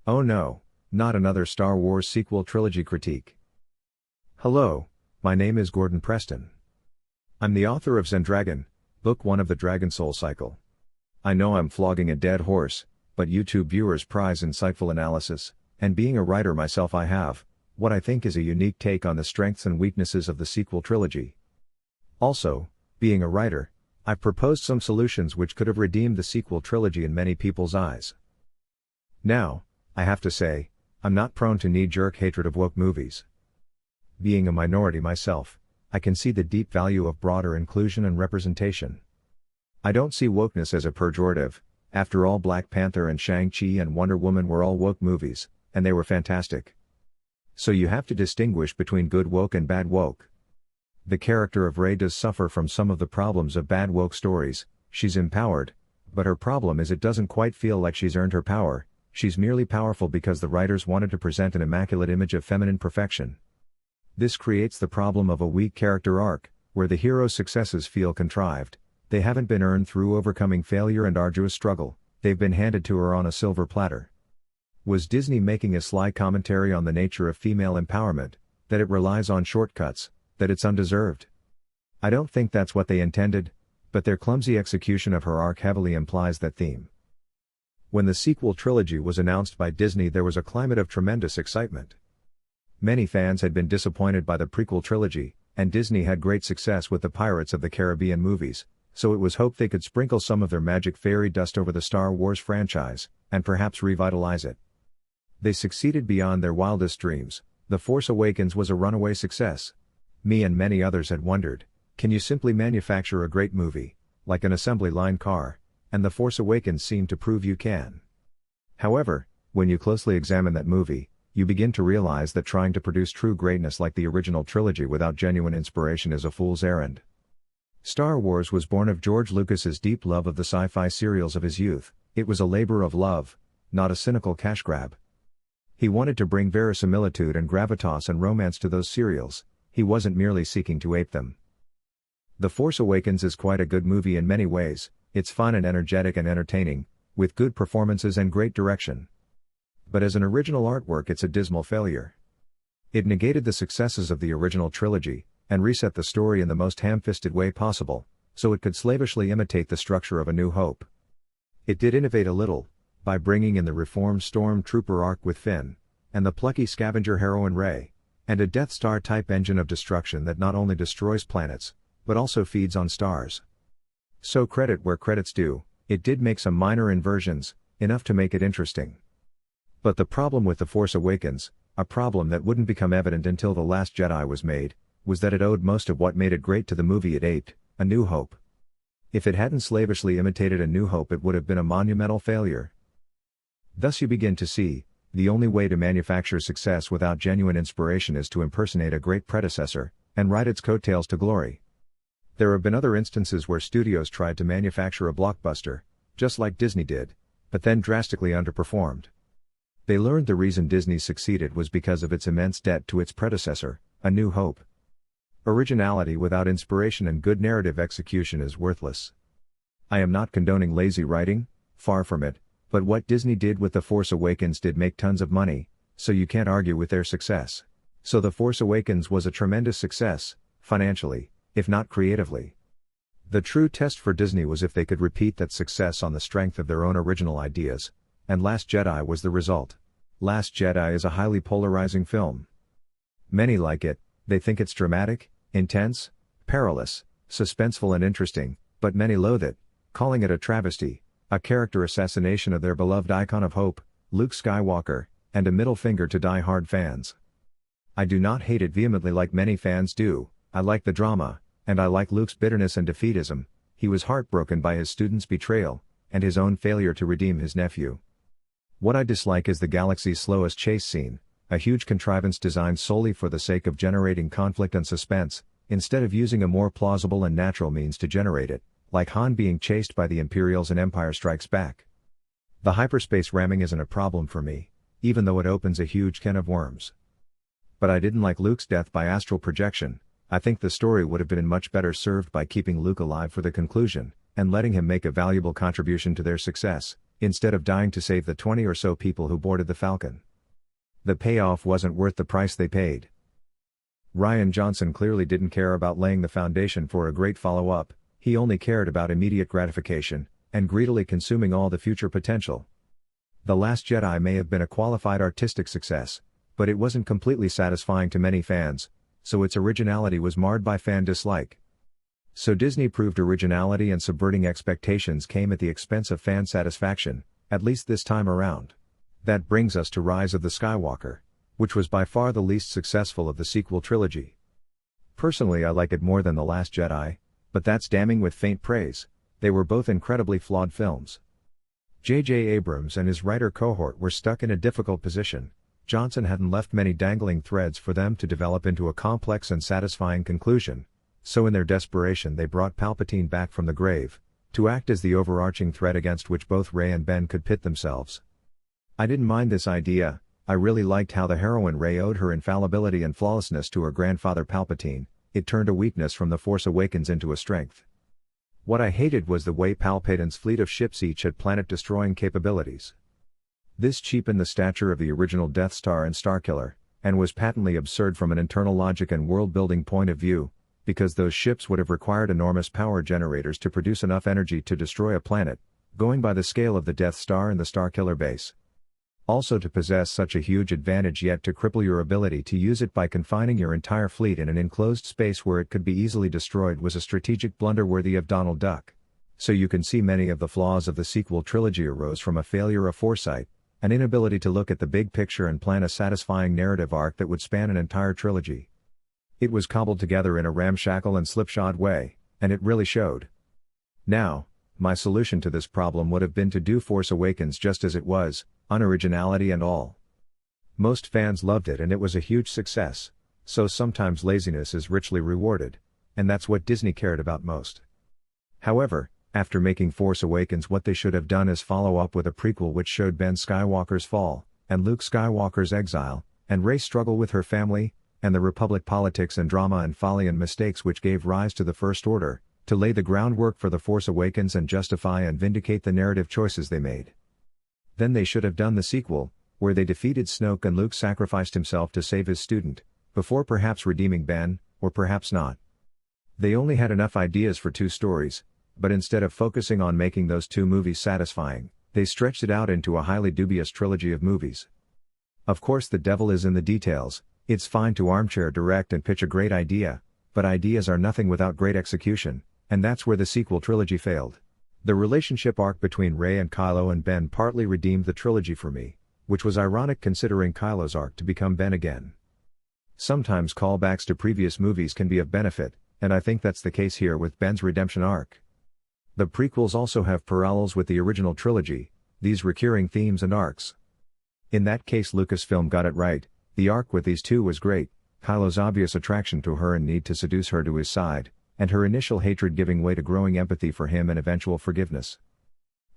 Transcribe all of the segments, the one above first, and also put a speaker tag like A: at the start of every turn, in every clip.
A: Oh no, not another Star Wars sequel trilogy critique. Hello, my name is Gordon Preston. I'm the author of Zendragon, Book 1 of the Dragon Soul Cycle. I know I'm flogging a dead horse, but YouTube viewers prize insightful analysis, and being a writer myself I have what I think is a unique take on the strengths and weaknesses of the sequel trilogy. Also, being a writer, I've proposed some solutions which could have redeemed the sequel trilogy in many people's eyes. Now, I have to say, I'm not prone to knee-jerk hatred of woke movies. Being a minority myself, I can see the deep value of broader inclusion and representation. I don't see wokeness as a pejorative. After all, Black Panther and Shang-Chi and Wonder Woman were all woke movies, and they were fantastic. So you have to distinguish between good woke and bad woke. The character of Rey does suffer from some of the problems of bad woke stories. She's empowered, but her problem is it doesn't quite feel like she's earned her power. She's merely powerful because the writers wanted to present an immaculate image of feminine perfection. This creates the problem of a weak character arc, where the hero's successes feel contrived. They haven't been earned through overcoming failure and arduous struggle, they've been handed to her on a silver platter. Was Disney making a sly commentary on the nature of female empowerment, that it relies on shortcuts, that it's undeserved? I don't think that's what they intended, but their clumsy execution of her arc heavily implies that theme. When the sequel trilogy was announced by Disney, there was a climate of tremendous excitement. Many fans had been disappointed by the prequel trilogy, and Disney had great success with the Pirates of the Caribbean movies, so it was hoped they could sprinkle some of their magic fairy dust over the Star Wars franchise, and perhaps revitalize it. They succeeded beyond their wildest dreams. The Force Awakens was a runaway success. Me and many others had wondered, can you simply manufacture a great movie, like an assembly line car? And The Force Awakens seemed to prove you can. However, when you closely examine that movie, you begin to realize that trying to produce true greatness like the original trilogy without genuine inspiration is a fool's errand. Star Wars was born of George Lucas's deep love of the sci-fi serials of his youth. It was a labor of love, not a cynical cash grab. He wanted to bring verisimilitude and gravitas and romance to those serials. He wasn't merely seeking to ape them. The Force Awakens is quite a good movie in many ways. It's fun and energetic and entertaining, with good performances and great direction. But as an original artwork, it's a dismal failure. It negated the successes of the original trilogy, and reset the story in the most ham-fisted way possible, so it could slavishly imitate the structure of A New Hope. It did innovate a little, by bringing in the reformed stormtrooper arc with Finn, and the plucky scavenger heroine Rey, and a Death Star-type engine of destruction that not only destroys planets, but also feeds on stars. So credit where credit's due, it did make some minor inversions, enough to make it interesting. But the problem with The Force Awakens, a problem that wouldn't become evident until The Last Jedi was made, was that it owed most of what made it great to the movie it aped, A New Hope. If it hadn't slavishly imitated A New Hope, it would have been a monumental failure. Thus you begin to see, the only way to manufacture success without genuine inspiration is to impersonate a great predecessor, and ride its coattails to glory. There have been other instances where studios tried to manufacture a blockbuster, just like Disney did, but then drastically underperformed. They learned the reason Disney succeeded was because of its immense debt to its predecessor, A New Hope. Originality without inspiration and good narrative execution is worthless. I am not condoning lazy writing, far from it, but what Disney did with The Force Awakens did make tons of money, so you can't argue with their success. So The Force Awakens was a tremendous success, financially, if not creatively. The true test for Disney was if they could repeat that success on the strength of their own original ideas, and Last Jedi was the result. Last Jedi is a highly polarizing film. Many like it, they think it's dramatic, intense, perilous, suspenseful and interesting, but many loathe it, calling it a travesty, a character assassination of their beloved icon of hope, Luke Skywalker, and a middle finger to die-hard fans. I do not hate it vehemently like many fans do. I like the drama, and I like Luke's bitterness and defeatism. He was heartbroken by his student's betrayal, and his own failure to redeem his nephew. What I dislike is the galaxy's slowest chase scene, a huge contrivance designed solely for the sake of generating conflict and suspense, instead of using a more plausible and natural means to generate it, like Han being chased by the Imperials in Empire Strikes Back. The hyperspace ramming isn't a problem for me, even though it opens a huge can of worms. But I didn't like Luke's death by astral projection. I think the story would have been much better served by keeping Luke alive for the conclusion, and letting him make a valuable contribution to their success, instead of dying to save the 20 or so people who boarded the Falcon. The payoff wasn't worth the price they paid. Rian Johnson clearly didn't care about laying the foundation for a great follow-up, he only cared about immediate gratification, and greedily consuming all the future potential. The Last Jedi may have been a qualified artistic success, but it wasn't completely satisfying to many fans, so its originality was marred by fan dislike. So Disney proved originality and subverting expectations came at the expense of fan satisfaction, at least this time around. That brings us to Rise of the Skywalker, which was by far the least successful of the sequel trilogy. Personally, I like it more than The Last Jedi, but that's damning with faint praise. They were both incredibly flawed films. J.J. Abrams and his writer cohort were stuck in a difficult position. Johnson hadn't left many dangling threads for them to develop into a complex and satisfying conclusion, so in their desperation they brought Palpatine back from the grave, to act as the overarching threat against which both Rey and Ben could pit themselves. I didn't mind this idea. I really liked how the heroine Rey owed her infallibility and flawlessness to her grandfather Palpatine. It turned a weakness from The Force Awakens into a strength. What I hated was the way Palpatine's fleet of ships each had planet-destroying capabilities. This cheapened the stature of the original Death Star and Starkiller, and was patently absurd from an internal logic and world-building point of view, because those ships would have required enormous power generators to produce enough energy to destroy a planet, going by the scale of the Death Star and the Starkiller base. Also, to possess such a huge advantage yet to cripple your ability to use it by confining your entire fleet in an enclosed space where it could be easily destroyed was a strategic blunder worthy of Donald Duck. So you can see many of the flaws of the sequel trilogy arose from a failure of foresight, an inability to look at the big picture and plan a satisfying narrative arc that would span an entire trilogy. It was cobbled together in a ramshackle and slipshod way, and it really showed. Now, my solution to this problem would have been to do Force Awakens just as it was, unoriginality and all. Most fans loved it and it was a huge success, so sometimes laziness is richly rewarded, and that's what Disney cared about most. However, after making Force Awakens, what they should have done is follow up with a prequel which showed Ben Skywalker's fall, and Luke Skywalker's exile, and Rey's struggle with her family, and the Republic politics and drama and folly and mistakes which gave rise to the First Order, to lay the groundwork for The Force Awakens and justify and vindicate the narrative choices they made. Then they should have done the sequel, where they defeated Snoke and Luke sacrificed himself to save his student, before perhaps redeeming Ben, or perhaps not. They only had enough ideas for 2 stories, but instead of focusing on making those 2 movies satisfying, they stretched it out into a highly dubious trilogy of movies. Of course, the devil is in the details. It's fine to armchair direct and pitch a great idea, but ideas are nothing without great execution, and that's where the sequel trilogy failed. The relationship arc between Rey and Kylo and Ben partly redeemed the trilogy for me, which was ironic considering Kylo's arc to become Ben again. Sometimes callbacks to previous movies can be of benefit, and I think that's the case here with Ben's redemption arc. The prequels also have parallels with the original trilogy, these recurring themes and arcs. In that case, Lucasfilm got it right. The arc with these 2 was great, Kylo's obvious attraction to her and need to seduce her to his side, and her initial hatred giving way to growing empathy for him and eventual forgiveness.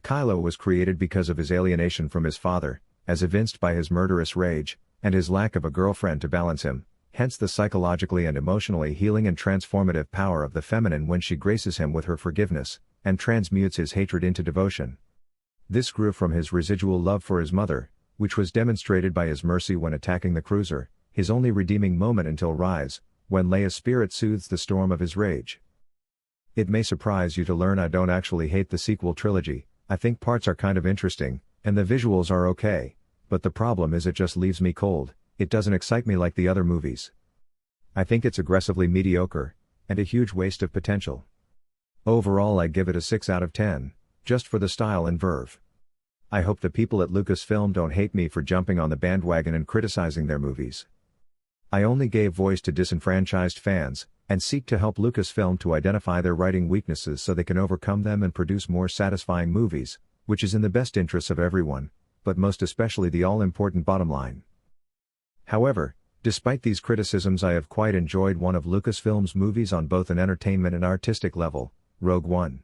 A: Kylo was created because of his alienation from his father, as evinced by his murderous rage, and his lack of a girlfriend to balance him, hence the psychologically and emotionally healing and transformative power of the feminine when she graces him with her forgiveness, and transmutes his hatred into devotion. This grew from his residual love for his mother, which was demonstrated by his mercy when attacking the cruiser, his only redeeming moment until Rise, when Leia's spirit soothes the storm of his rage. It may surprise you to learn I don't actually hate the sequel trilogy. I think parts are kind of interesting, and the visuals are okay, but the problem is it just leaves me cold. It doesn't excite me like the other movies. I think it's aggressively mediocre, and a huge waste of potential. Overall, I give it a 6 out of 10, just for the style and verve. I hope the people at Lucasfilm don't hate me for jumping on the bandwagon and criticizing their movies. I only gave voice to disenfranchised fans, and seek to help Lucasfilm to identify their writing weaknesses so they can overcome them and produce more satisfying movies, which is in the best interests of everyone, but most especially the all-important bottom line. However, despite these criticisms, I have quite enjoyed one of Lucasfilm's movies on both an entertainment and artistic level, Rogue One.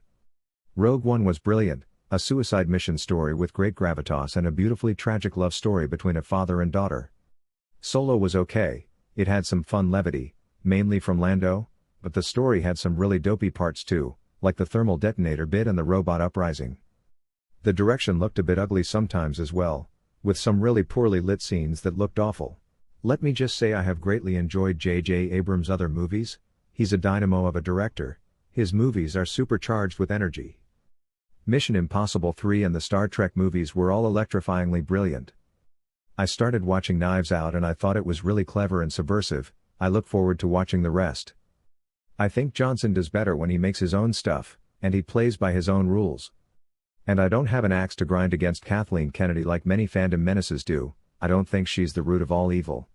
A: Rogue One was brilliant, a suicide mission story with great gravitas and a beautifully tragic love story between a father and daughter. Solo was okay. It had some fun levity, mainly from Lando, but the story had some really dopey parts too, like the thermal detonator bit and the robot uprising. The direction looked a bit ugly sometimes as well, with some really poorly lit scenes that looked awful. Let me just say I have greatly enjoyed J.J. Abrams' other movies. He's a dynamo of a director. His movies are supercharged with energy. Mission Impossible 3 and the Star Trek movies were all electrifyingly brilliant. I started watching Knives Out and I thought it was really clever and subversive. I look forward to watching the rest. I think Johnson does better when he makes his own stuff, and he plays by his own rules. And I don't have an axe to grind against Kathleen Kennedy like many fandom menaces do. I don't think she's the root of all evil.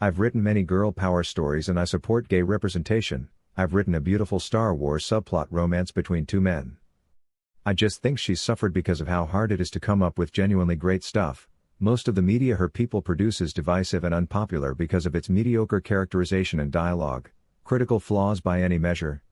A: I've written many girl power stories and I support gay representation. I've written a beautiful Star Wars subplot romance between two men. I just think she's suffered because of how hard it is to come up with genuinely great stuff. Most of the media her people produce is divisive and unpopular because of its mediocre characterization and dialogue. Critical flaws by any measure.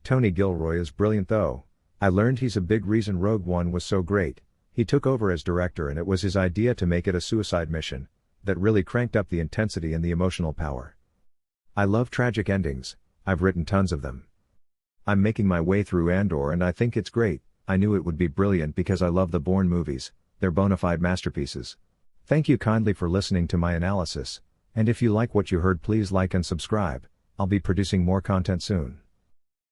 A: Tony Gilroy is brilliant though. I learned he's a big reason Rogue One was so great. He took over as director and it was his idea to make it a suicide mission that really cranked up the intensity and the emotional power. I love tragic endings. I've written tons of them. I'm making my way through Andor and I think it's great. I knew it would be brilliant because I love the Bourne movies. They're bona fide masterpieces. Thank you kindly for listening to my analysis, and if you like what you heard please like and subscribe. I'll be producing more content soon.